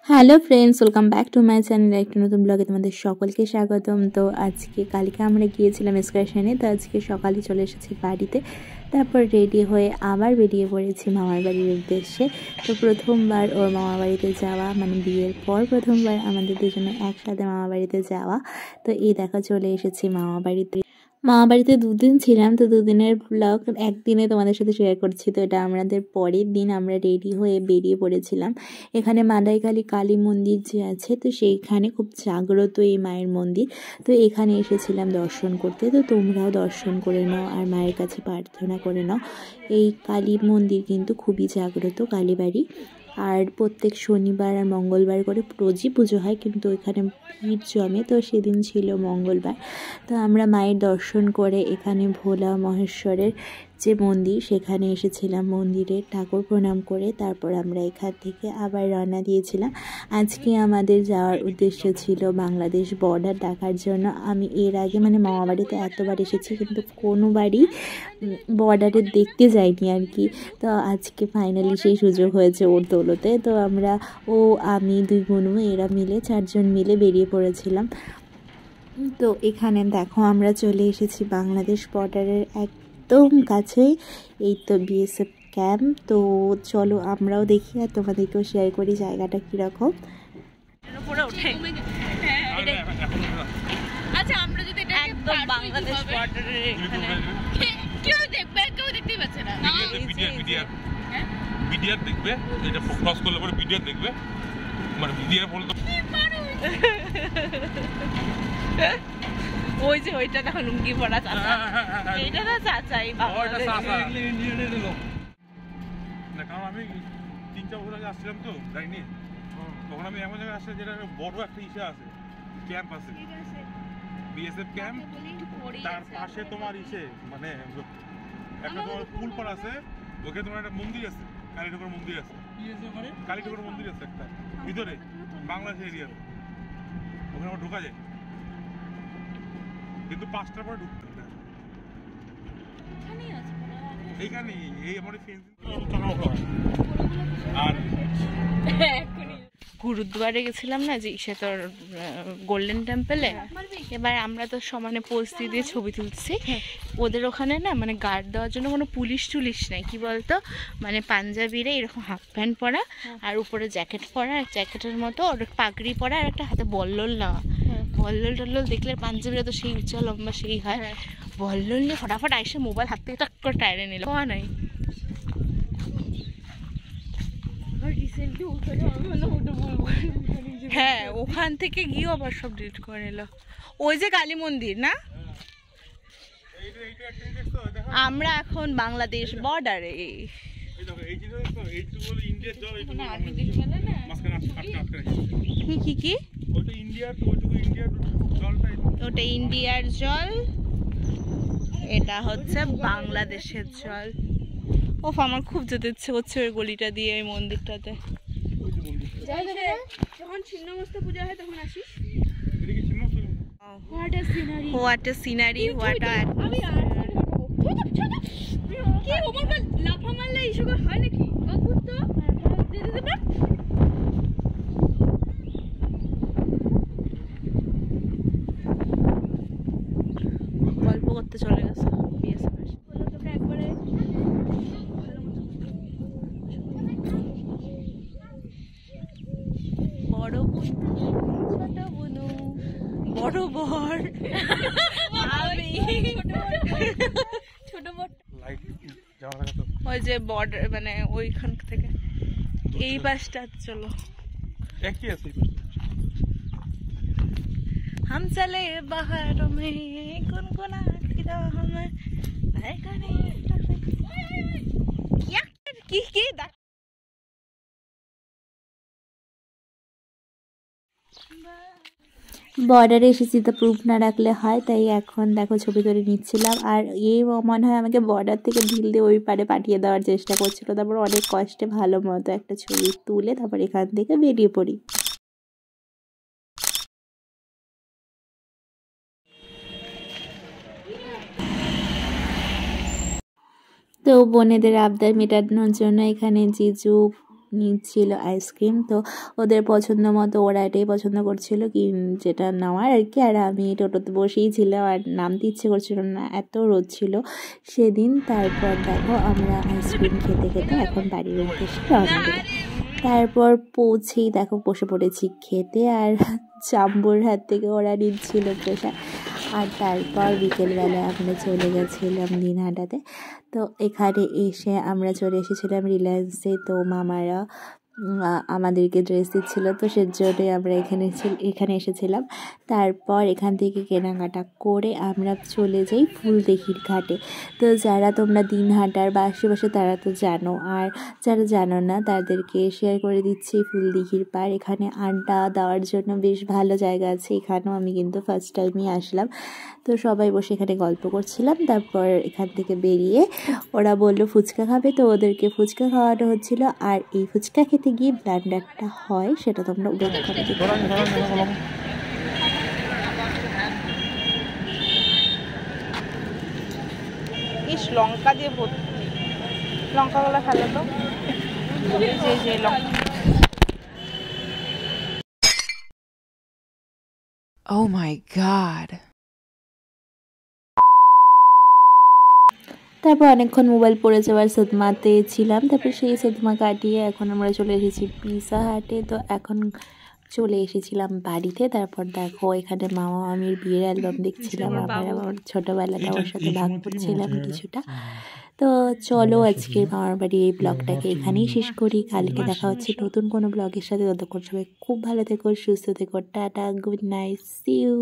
Hello friends, welcome back to my channel. একটা নতুন ব্লগে তোমাদের সকলকে স্বাগতম। তো আজকে কালকে আমরা গিয়েছিলাম এক্সকারশনে, তো আজকে সকালে চলে এসেছি বাড়িতে। তারপর রেডি হয়ে আবার বেরিয়ে পড়েছি মামার বাড়ির উদ্দেশ্যে। তো প্রথমবার ওর মামা বাড়িতে যাওয়া, মানে বিয়ের পর প্রথমবার আমাদের দুজনে একসাথে মামা বাড়িতে যাওয়া। তো এই দেখা চলে এসেছি মামা বাড়িতে। মামা বাড়িতে দুদিন ছিলাম, তো দুদিনের ব্লগ একদিনে তোমাদের সাথে শেয়ার করছি। তো এটা আমাদের পরের দিন আমরা রেডি হয়ে বেরিয়ে পড়েছিলাম। এখানে মাদাইকালী কালী মন্দির যে আছে, তো সেইখানে খুব জাগ্রত এই মায়ের মন্দির। তো এখানে এসেছিলাম দর্শন করতে। তো তোমরাও দর্শন করে নাও আর মায়ের কাছে প্রার্থনা করে নাও। এই কালী মন্দির কিন্তু খুবই জাগ্রত কালীবাড়ি। আর প্রত্যেক শনিবার আর মঙ্গলবার করে রোজই পুজো হয়, কিন্তু এখানে ভিড় জমে। তো সেদিন ছিল মঙ্গলবার। তো আমরা মায়ের দর্শন করে এখানে ভোলা মহেশ্বরের যে মন্দির, সেখানে এসেছিলাম। মন্দিরে ঠাকুর প্রণাম করে তারপর আমরা এখান থেকে আবার রওনা দিয়েছিলাম। আজকে আমাদের যাওয়ার উদ্দেশ্য ছিল বাংলাদেশ বর্ডার দেখার জন্য। আমি এর আগে মানে মামা বাড়িতে এতবার এসেছি, কিন্তু কোনো বাড়ি বর্ডারে দেখতে যাইনি আর কি। তো আজকে ফাইনালি সেই সুযোগ হয়েছে ওর দৌলতে। তো আমরা আমি দুই বোনু এরা মিলে 4 জন মিলে বেরিয়ে পড়েছিলাম। তো এখানে দেখো আমরা চলে এসেছি বাংলাদেশ বর্ডারের একদম কাছেই। এই তো বিএসএফ ক্যাম্প। তো চলো আমরাও দেখি আর তোমাদেরকেও শেয়ার করি জায়গাটা কীরকম। আচ্ছা, আমরা যদি এটা একদম বাংলাদেশ বর্ডারের এখানে কেউ দেখবে, কেউ দেখতেই পাচ্ছে না। বিডিআর দেখবে, এটা ক্রস করলে পরে বিডিআর দেখবে, মানে বিডিআর বলতে ওই যে ওইটা দেখো লুঙ্গি পরা চাচা, এইটা না চাচাই বাংলাদেশ। না, কারণ আমি 3-4 বছর আগে আসছিলাম তো গাড়ি নিয়ে, তখন আমি এমন জায়গায় আসছি যেটা বড় একটা ইসে আছে, ক্যাম্প আছে, বিএসএফ ক্যাম্প। তার পাশে তোমার ইসে মানে একটা তোমার পুল পার আছে, ওখানে তোমার একটা মন্দির আছে, কালী ঠাকুর মন্দির আছে, কালী ঠাকুর মন্দির আছে একটা ভিতরে বাংলাদেশ এরিয়াতে। ওখানে আমার ঢোকা যায়, কিন্তু 5টার পরে ঢুকতে হবে। এইখানে এই আমার আর গুরুদ্বারে গেছিলাম না, যে সে তোর গোল্ডেন টেম্পলে। এবার আমরা তো সমানে পোজ দিয়ে ছবি তুলছি। ওদের ওখানে না মানে গার্ড দেওয়ার জন্য কোনো পুলিশ টুলিশ নেই, কি বলতো, মানে পাঞ্জাবিরা এরকম হাফ প্যান্ট পরা আর উপরে জ্যাকেট পরা, জ্যাকেটের মতো ওর পাগড়ি পরা, আর একটা হাতে বল্লল না। বল্লল টল্লল দেখলে পাঞ্জাবিরা তো সেই উঁচা লম্বা সেই হয়। বল্লল নিয়ে ফটাফট আইসে মোবাইল হাত থেকে টাক করে টাইরে নিল। নাই হ্যাঁ, ওখান থেকে গিয়ে আবার সব ডিলিট করে নিল। ওই যে কালী মন্দির না, আমরা এখন বাংলাদেশ বর্ডারে। কি ওটা ইন্ডিয়ার জল, এটা হচ্ছে বাংলাদেশের জল। ওফ, আমার খুব যেতে ইচ্ছে হচ্ছে ওই গলিটা দিয়ে এই মন্দিরটাতে। যখন ছিন্নমস্তা পূজা হয় তখন আসিস। What a scenery, what a scenery, what a কি ওমর বল লাফা মারলে ইস্যু হয় নাকি? অদ্ভুত তো। গল্প করতে চলে গেছে একবারে। বড় ছোট বুনু, বড় বর, আমি ছোট বর। ওই যে বর্ডার মানে ওইখান থেকে এই বাসটা চলো। একই আছে। हम चले बाहर में गुनगुनाती हमें কি বর্ডারে এসেছি তো প্রুফ না রাখলে হয়, তাই এখন দেখো ছবি তুলে নিচ্ছিলাম। আর এই মনে হয় আমাকে বর্ডার থেকে ঢিল দিয়ে ওই পারে পাঠিয়ে দেওয়ার চেষ্টা করছিল। তারপর অনেক কষ্টে ভালো মতো একটা ছবি তুলে তারপর এখান থেকে বেরিয়ে পড়ি। তো বোনেদের আবদার মেটানোর জন্য এখানে জিজু নিচ্ছিল আইসক্রিম। তো ওদের পছন্দ মতো ওরা এটাই পছন্দ করছিল কি যেটা নেওয়ার আর কি। আর আমি টোটোতে বসেই ছিলাম আর নামতে ইচ্ছে করছিল না, এত রোদ ছিল সেদিন। তারপর দেখো আমরা আইসক্রিম খেতে খেতে এখন বাড়ির উদ্দেশ্যে রওনা দিলাম। তারপর পৌঁছেই দেখো বসে পড়েছি খেতে, আর চাম্বুর হাত থেকে ওরা নিচ্ছিল প্রসাদ। আর তারপর বিকেলবেলায় আমরা চলে গেছিলাম দিনহাটাতে। তো এখানে এসে আমরা চলে এসেছিলাম রিলায়েন্সে। তো মামারা আমাদেরকে ড্রেস দিচ্ছিলো, তো সেজন্যই আমরা এখানে এসেছিলাম। তারপর এখান থেকে কেনাকাটা করে আমরা চলে যাই ফুলদিঘির ঘাটে। তো যারা তোমরা দিনহাটার বা আশেপাশে তারা তো জানো, আর যারা জানো না তাদেরকে শেয়ার করে দিচ্ছি ফুলদিঘির পাড়। এখানে আড্ডা দেওয়ার জন্য বেশ ভালো জায়গা আছে। এখানেও আমি কিন্তু ফার্স্ট টাইমই আসলাম। তো সবাই বসে এখানে গল্প করছিলাম। তারপর এখান থেকে বেরিয়ে ওরা বললো ফুচকা খাবে, তো ওদেরকে ফুচকা খাওয়ানো হচ্ছিলো। আর এই ফুচকা খেতে গিয়ে ব্লান্ডারটা হয় সেটা তোমরা উপভোগ করে দিতে পারো। ইস লঙ্কা দিয়ে ভর্তি, লঙ্কাগুলো ফেলো তো, যে লঙ্কা। Oh my God. তারপর অনেকক্ষণ মোবাইল পড়ে যাওয়ার সদমাতে ছিলাম। তারপর সেই সদমা কাটিয়ে এখন আমরা চলে এসেছি পিৎজা হাটে। তো এখন চলে এসেছিলাম বাড়িতে। তারপর দেখো এখানে মামা মামির বিয়ের অ্যালবাম দেখছিলাম, আমার ছোটোবেলাটা ওর সাথে ভাগ করছিলাম কিছুটা। তো চলো আজকের মামার বাড়ির এই ব্লগটাকে এখানেই শেষ করি। কালকে দেখা হচ্ছে নতুন কোনো ব্লগের সাথে। ততক্ষণ সবাই খুব ভালো থেকো, সুস্থ থেকো, tata, good night, see you.